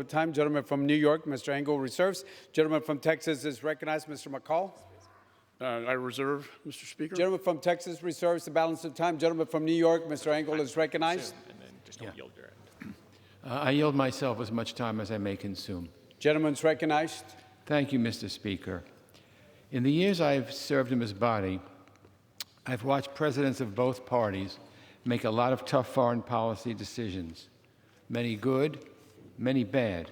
Time. Gentleman from New York, Mr. Engel reserves. Gentleman from Texas is recognized, Mr. McCall. I reserve, Mr. Speaker. Gentleman from Texas reserves the balance of time. Gentleman from New York, Mr. Engel is recognized. And then just don't yield your end. I yield myself as much time as I may consume. Gentleman's recognized. Thank you, Mr. Speaker. In the years I've served in this body, I've watched presidents of both parties make a lot of tough foreign policy decisions, many good, many bad.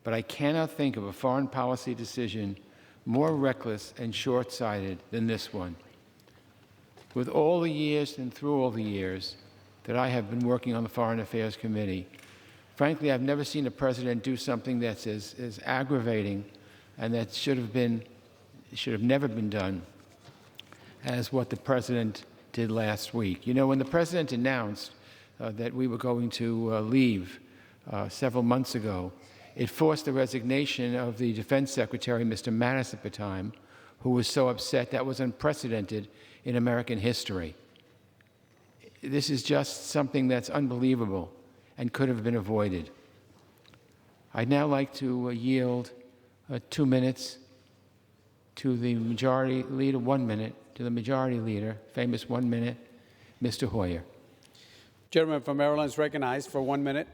But I cannot think of a foreign policy decision more reckless and short-sighted than this one. With all the years and through all the years that I have been working on the Foreign Affairs Committee, frankly, I've never seen a president do something that's as aggravating and that should have never been done as what the president did last week. You know, when the president announced that we were going to leave several months ago, it forced the resignation of the Defense Secretary, Mr. Mattis at the time, who was so upset. That was unprecedented in American history. This is just something that's unbelievable and could have been avoided. I'd now like to yield 2 minutes to the majority leader, 1 minute to the majority leader, famous 1 minute, Mr. Hoyer. Gentleman from Maryland is recognized for 1 minute.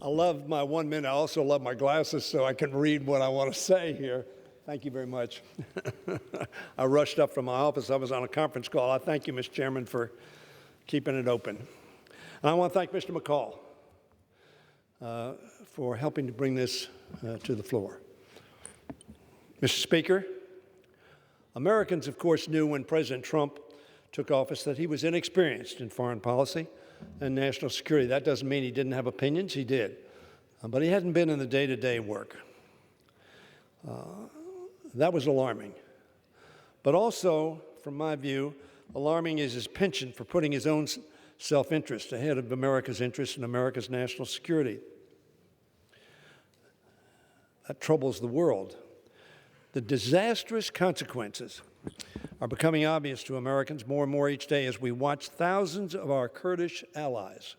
I love my 1 minute. I also love my glasses so I can read what I want to say here. Thank you very much. I rushed up from my office. I was on a conference call. I thank you, Mr. Chairman, for keeping it open. And I want to thank Mr. McCall for helping to bring this to the floor. Mr. Speaker, Americans, of course, knew when President Trump took office that he was inexperienced in foreign policy and national security. That doesn't mean he didn't have opinions. He did. But he hadn't been in the day-to-day work. That was alarming. But also, from my view, alarming is his penchant for putting his own self-interest ahead of America's interest and America's national security. That troubles the world. The disastrous consequences are becoming obvious to Americans more and more each day as we watch thousands of our Kurdish allies.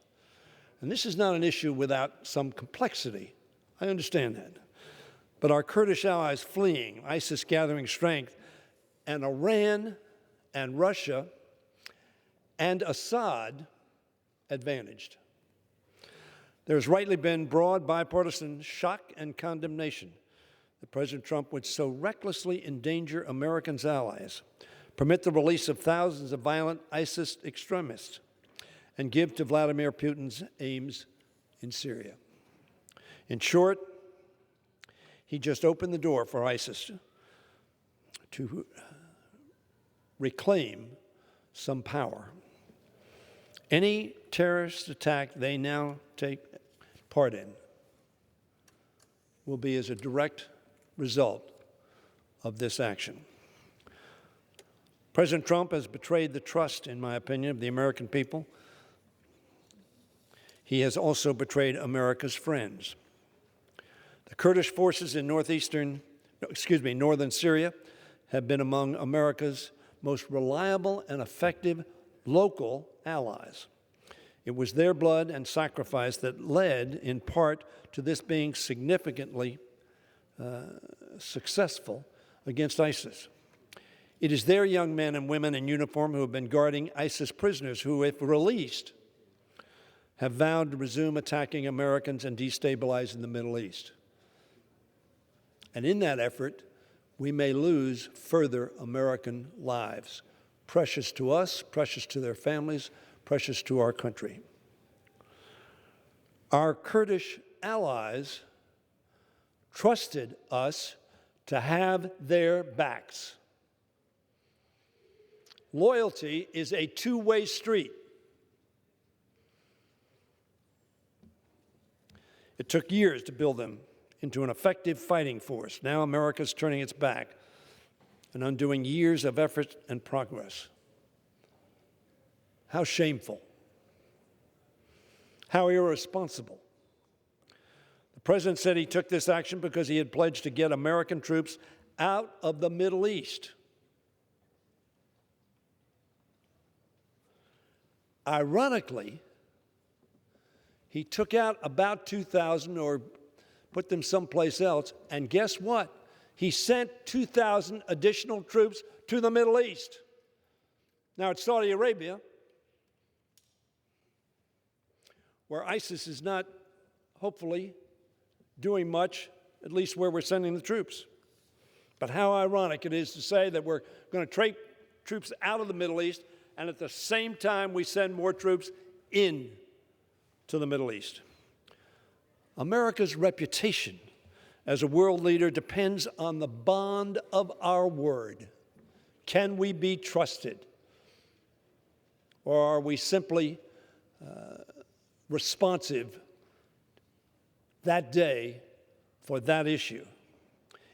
And this is not an issue without some complexity. I understand that. But our Kurdish allies fleeing, ISIS gathering strength, and Iran and Russia and Assad advantaged. There's rightly been broad bipartisan shock and condemnation that President Trump would so recklessly endanger Americans' allies, permit the release of thousands of violent ISIS extremists, and give to Vladimir Putin's aims in Syria. In short, he just opened the door for ISIS to reclaim some power. Any terrorist attack they now take part in will be as a direct result of this action. President Trump has betrayed the trust, in my opinion, of the American people. He has also betrayed America's friends. The Kurdish forces in northern Syria have been among America's most reliable and effective local allies. It was their blood and sacrifice that led, in part, to this being significantly successful against ISIS. It is their young men and women in uniform who have been guarding ISIS prisoners who, if released, have vowed to resume attacking Americans and destabilizing the Middle East. And in that effort, we may lose further American lives, precious to us, precious to their families, precious to our country. Our Kurdish allies trusted us to have their backs. Loyalty is a two-way street. It took years to build them into an effective fighting force. Now America's turning its back and undoing years of effort and progress. How shameful. How irresponsible. The president said he took this action because he had pledged to get American troops out of the Middle East. Ironically, he took out about 2,000 or put them someplace else. And guess what? He sent 2,000 additional troops to the Middle East. Now, it's Saudi Arabia, where ISIS is not, hopefully, doing much, at least where we're sending the troops. But how ironic it is to say that we're going to take troops out of the Middle East, and at the same time we send more troops in to the Middle East. America's reputation as a world leader depends on the bond of our word. Can we be trusted? Or are we simply responsive that day for that issue?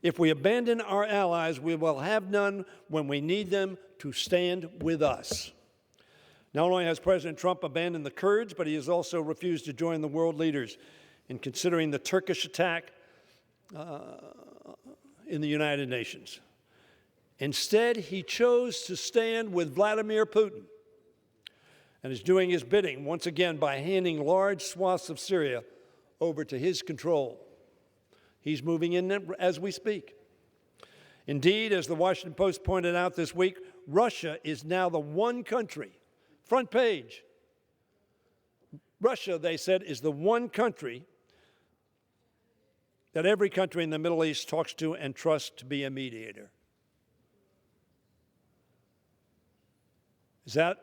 If we abandon our allies, we will have none when we need them to stand with us. Not only has President Trump abandoned the Kurds, but he has also refused to join the world leaders in considering the Turkish attack in the United Nations. Instead, he chose to stand with Vladimir Putin and is doing his bidding once again by handing large swaths of Syria over to his control. He's moving in as we speak. Indeed, as the Washington Post pointed out this week, Russia is now the one country, front page. Russia, they said, is the one country that every country in the Middle East talks to and trusts to be a mediator. Is that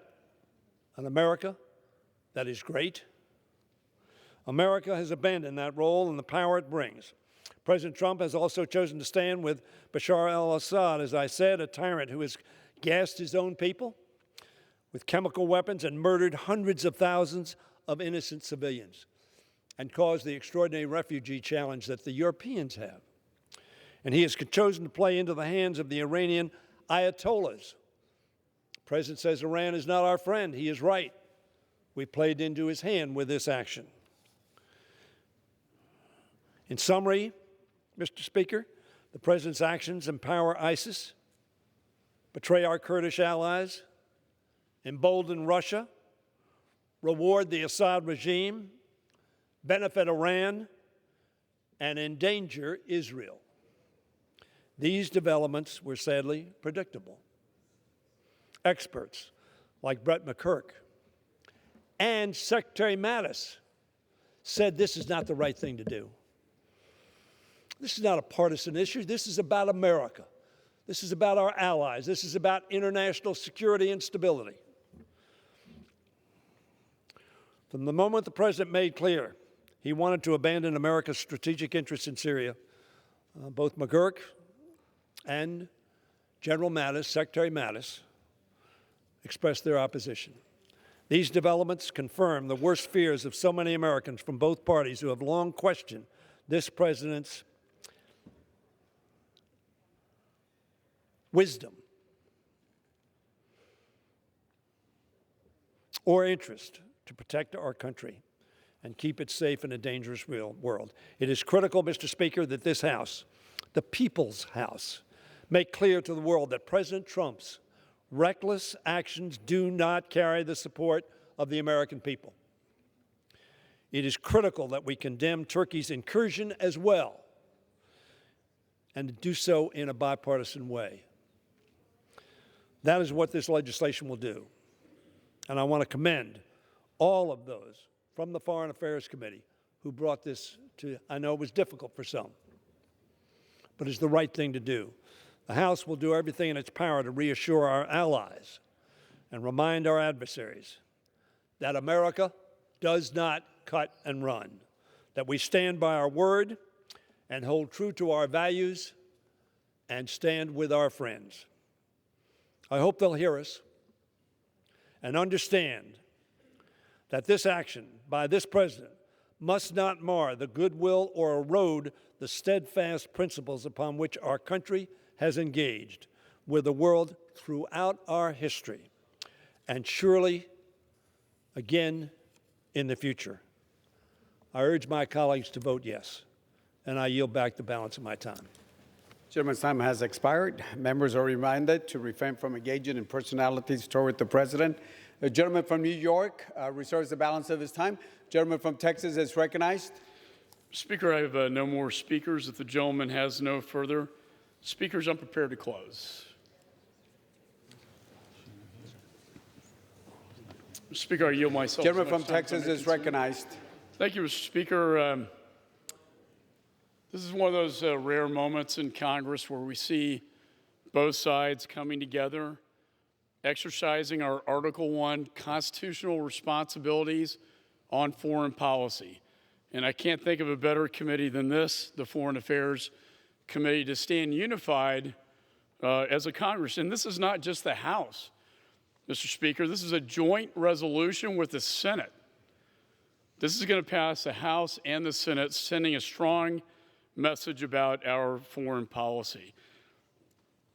an America that is great? America has abandoned that role and the power it brings. President Trump has also chosen to stand with Bashar al-Assad, as I said, a tyrant who has gassed his own people with chemical weapons and murdered hundreds of thousands of innocent civilians and caused the extraordinary refugee challenge that the Europeans have. And he has chosen to play into the hands of the Iranian Ayatollahs. The President says Iran is not our friend. He is right. We played into his hand with this action. In summary, Mr. Speaker, the President's actions empower ISIS, betray our Kurdish allies, embolden Russia, reward the Assad regime, benefit Iran, and endanger Israel. These developments were sadly predictable. Experts like Brett McCurk and Secretary Mattis said this is not the right thing to do. This is not a partisan issue. This is about America. This is about our allies. This is about international security and stability. From the moment the President made clear he wanted to abandon America's strategic interests in Syria, both McGurk and General Mattis, Secretary Mattis, expressed their opposition. These developments confirm the worst fears of so many Americans from both parties who have long questioned this President's wisdom or interest to protect our country and keep it safe in a dangerous world. It is critical, Mr. Speaker, that this House, the People's House, make clear to the world that President Trump's reckless actions do not carry the support of the American people. It is critical that we condemn Turkey's incursion as well, and do so in a bipartisan way. That is what this legislation will do. And I want to commend all of those from the Foreign Affairs Committee who brought this to, I know it was difficult for some, but it's the right thing to do. The House will do everything in its power to reassure our allies and remind our adversaries that America does not cut and run, that we stand by our word and hold true to our values and stand with our friends. I hope they'll hear us and understand that this action by this President must not mar the goodwill or erode the steadfast principles upon which our country has engaged with the world throughout our history, and surely again in the future. I urge my colleagues to vote yes, and I yield back the balance of my time. Gentleman's time has expired. Members are reminded to refrain from engaging in personalities toward the President. The gentleman from New York reserves the balance of his time. Gentleman from Texas is recognized. Speaker, I have no more speakers. If the gentleman has no further speakers, I'm prepared to close. Mr. Speaker, I yield myself. Gentleman as from much time as I Texas may is consume. recognized. Thank you, Mr. Speaker. This is one of those rare moments in Congress where we see both sides coming together, exercising our Article I constitutional responsibilities on foreign policy. And I can't think of a better committee than this, the Foreign Affairs Committee, to stand unified as a Congress. And this is not just the House, Mr. Speaker. This is a joint resolution with the Senate. This is going to pass the House and the Senate, sending a strong message about our foreign policy.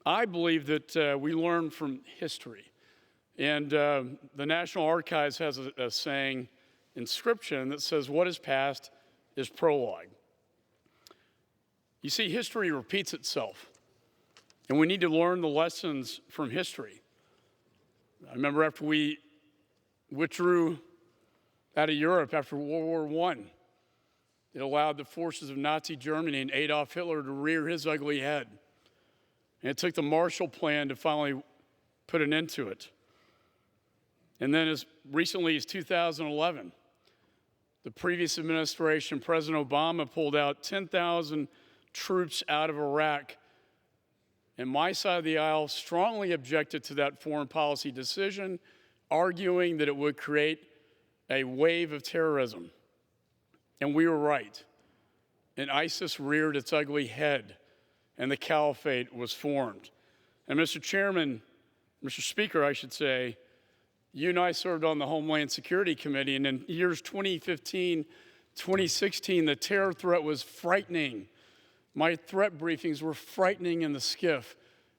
I believe that we learn from history. And the National Archives has a saying, inscription, that says, what is past is prologue. You see, history repeats itself, and we need to learn the lessons from history. I remember after we withdrew out of Europe after World War I, it allowed the forces of Nazi Germany and Adolf Hitler to rear his ugly head. And it took the Marshall Plan to finally put an end to it. And then as recently as 2011, the previous administration, President Obama, pulled out 10,000 troops out of Iraq. And my side of the aisle strongly objected to that foreign policy decision, arguing that it would create a wave of terrorism. And we were right. And ISIS reared its ugly head, and the caliphate was formed. And Mr. Speaker, I should say, you and I served on the Homeland Security Committee, and in years 2015, 2016, the terror threat was frightening. My threat briefings were frightening in the skiff.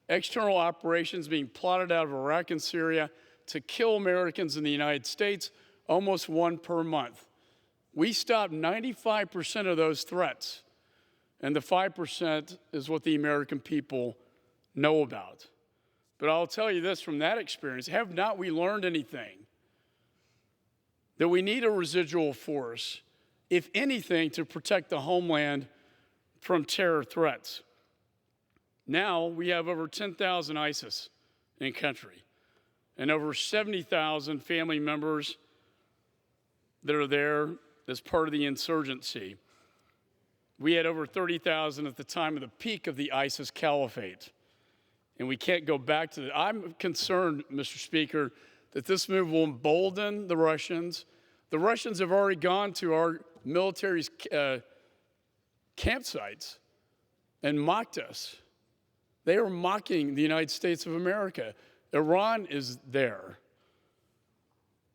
External operations being plotted out of Iraq and Syria to kill Americans in the United States, almost one per month. We stopped 95% of those threats, and the 5% is what the American people know about. But I'll tell you this from that experience, have not we learned anything? That we need a residual force, if anything, to protect the homeland from terror threats. Now we have over 10,000 ISIS in country and over 70,000 family members that are there as part of the insurgency. We had over 30,000 at the time of the peak of the ISIS caliphate. And we can't go back to that. I'm concerned, Mr. Speaker, that this move will embolden the Russians. The Russians have already gone to our military's campsites and mocked us. They are mocking the United States of America. Iran is there.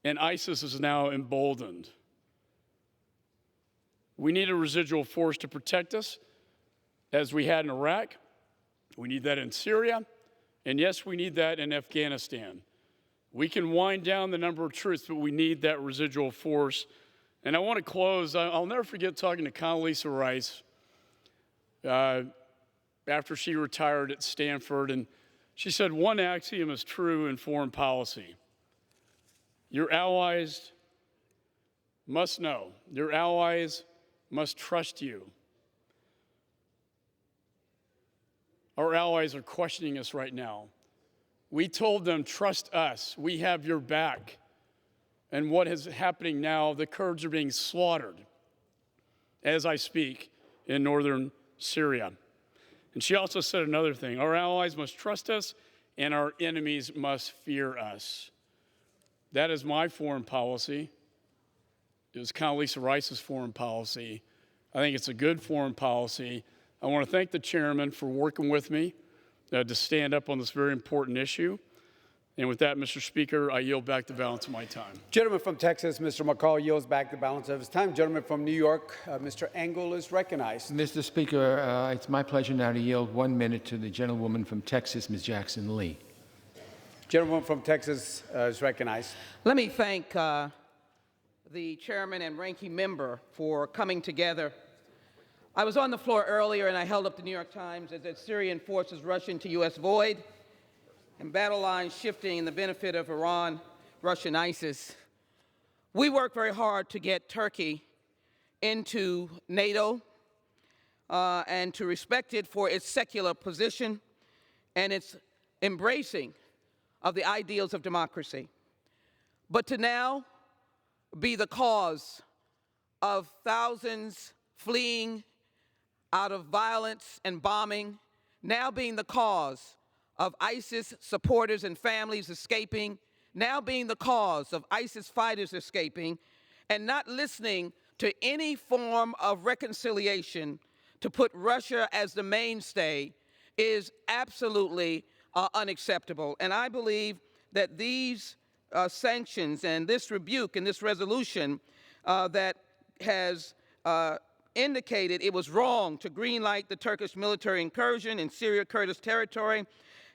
And ISIS is now emboldened. We need a residual force to protect us, as we had in Iraq. We need that in Syria. And yes, we need that in Afghanistan. We can wind down the number of troops, but we need that residual force. And I want to close. I'll never forget talking to Condoleezza Rice after she retired at Stanford. And she said, one axiom is true in foreign policy. Your allies must know. Your allies must trust you. Our allies are questioning us right now. We told them, trust us. We have your back. And what is happening now, the Kurds are being slaughtered as I speak in northern Syria. And she also said another thing. Our allies must trust us, and our enemies must fear us. That is my foreign policy. It was Condoleezza Rice's foreign policy. I think it's a good foreign policy. I want to thank the chairman for working with me to stand up on this very important issue. And with that, Mr. Speaker, I yield back the balance of my time. Gentleman from Texas, Mr. McCall, yields back the balance of his time. Gentleman from New York, Mr. Engel is recognized. Mr. Speaker, it's my pleasure now to yield 1 minute to the gentlewoman from Texas, Ms. Jackson Lee. Gentleman from Texas is recognized. Let me thank the chairman and ranking member for coming together. I was on the floor earlier and I held up the New York Times as the Syrian forces rush into U.S. void and battle lines shifting in the benefit of Iran, Russia, and ISIS. We worked very hard to get Turkey into NATO and to respect it for its secular position and its embracing of the ideals of democracy. But to now be the cause of thousands fleeing out of violence and bombing, now being the cause of ISIS supporters and families escaping, now being the cause of ISIS fighters escaping, and not listening to any form of reconciliation to put Russia as the mainstay is absolutely unacceptable. And I believe that these sanctions and this rebuke and this resolution that has indicated it was wrong to greenlight the Turkish military incursion in Syria Kurdish territory,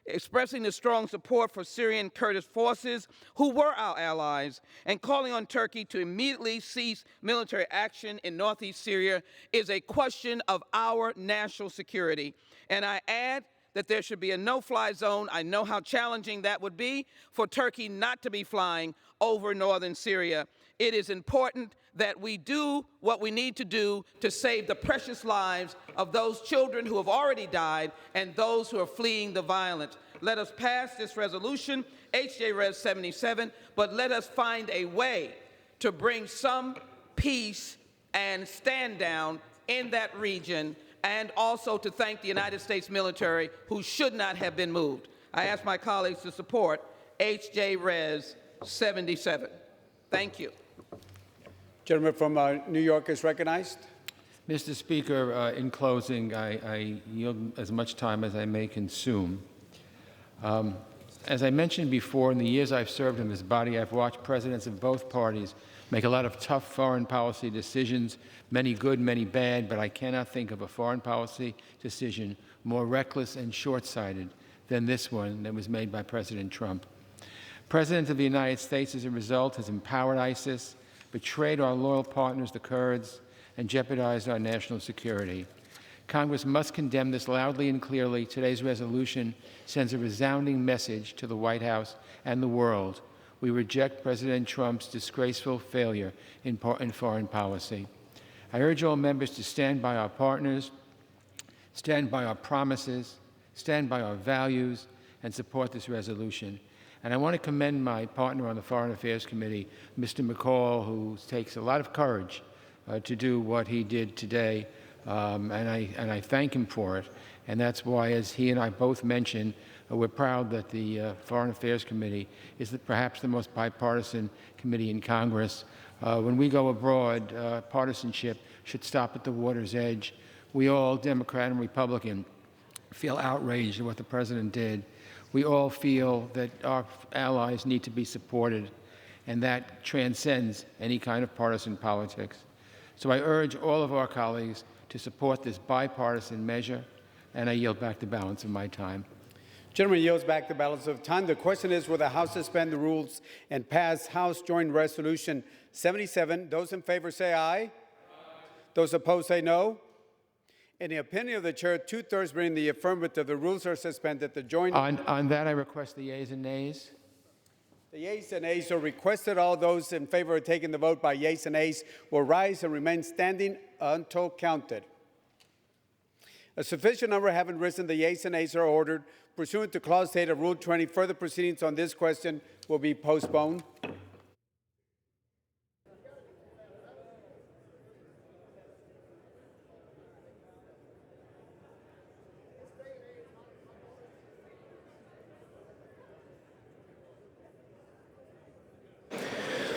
expressing the strong support for Syrian Kurdish forces who were our allies, and calling on Turkey to immediately cease military action in northeast Syria is a question of our national security. And I add that there should be a no-fly zone. I know how challenging that would be for Turkey not to be flying over northern Syria. It is important that we do what we need to do to save the precious lives of those children who have already died and those who are fleeing the violence. Let us pass this resolution, H.J. Res. 77, but let us find a way to bring some peace and stand down in that region, and also to thank the United States military, who should not have been moved. I ask my colleagues to support H.J. Res. 77. Thank you. Gentleman from New York is recognized. Mr. Speaker, in closing, I yield as much time as I may consume. As I mentioned before, in the years I've served in this body, I've watched presidents of both parties make a lot of tough foreign policy decisions, many good, many bad, but I cannot think of a foreign policy decision more reckless and short-sighted than this one that was made by President Trump. The President of the United States, as a result, has empowered ISIS, betrayed our loyal partners, the Kurds, and jeopardized our national security. Congress must condemn this loudly and clearly. Today's resolution sends a resounding message to the White House and the world. We reject President Trump's disgraceful failure in foreign policy. I urge all members to stand by our partners, stand by our promises, stand by our values, and support this resolution. And I want to commend my partner on the Foreign Affairs Committee, Mr. McCall, who takes a lot of courage to do what he did today, and I thank him for it. And that's why, as he and I both mentioned, we're proud that the Foreign Affairs Committee is perhaps the most bipartisan committee in Congress. When we go abroad, partisanship should stop at the water's edge. We all, Democrat and Republican, feel outraged at what the President did. We all feel that our allies need to be supported, and that transcends any kind of partisan politics. So I urge all of our colleagues to support this bipartisan measure, and I yield back the balance of my time. Gentleman yields back the balance of time. The question is, will the House suspend the rules and pass House Joint Resolution 77? Those in favor say aye. Aye. Those opposed say no. In the opinion of the chair, two-thirds being the affirmative, the rules are suspended. The joint... On that, I request the yeas and nays. The yeas and nays are requested. All those in favor of taking the vote by yeas and nays will rise and remain standing until counted. A sufficient number having risen, the yeas and nays are ordered. Pursuant to Clause 8 of Rule 20, further proceedings on this question will be postponed.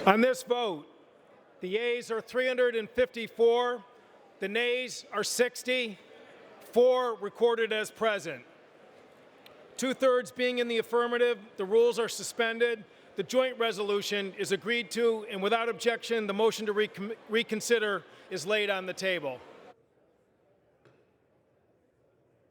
On this vote, the yeas are 354, the nays are 60, 4 recorded as present. Two-thirds being in the affirmative, the rules are suspended. The joint resolution is agreed to, and without objection, the motion to reconsider is laid on the table.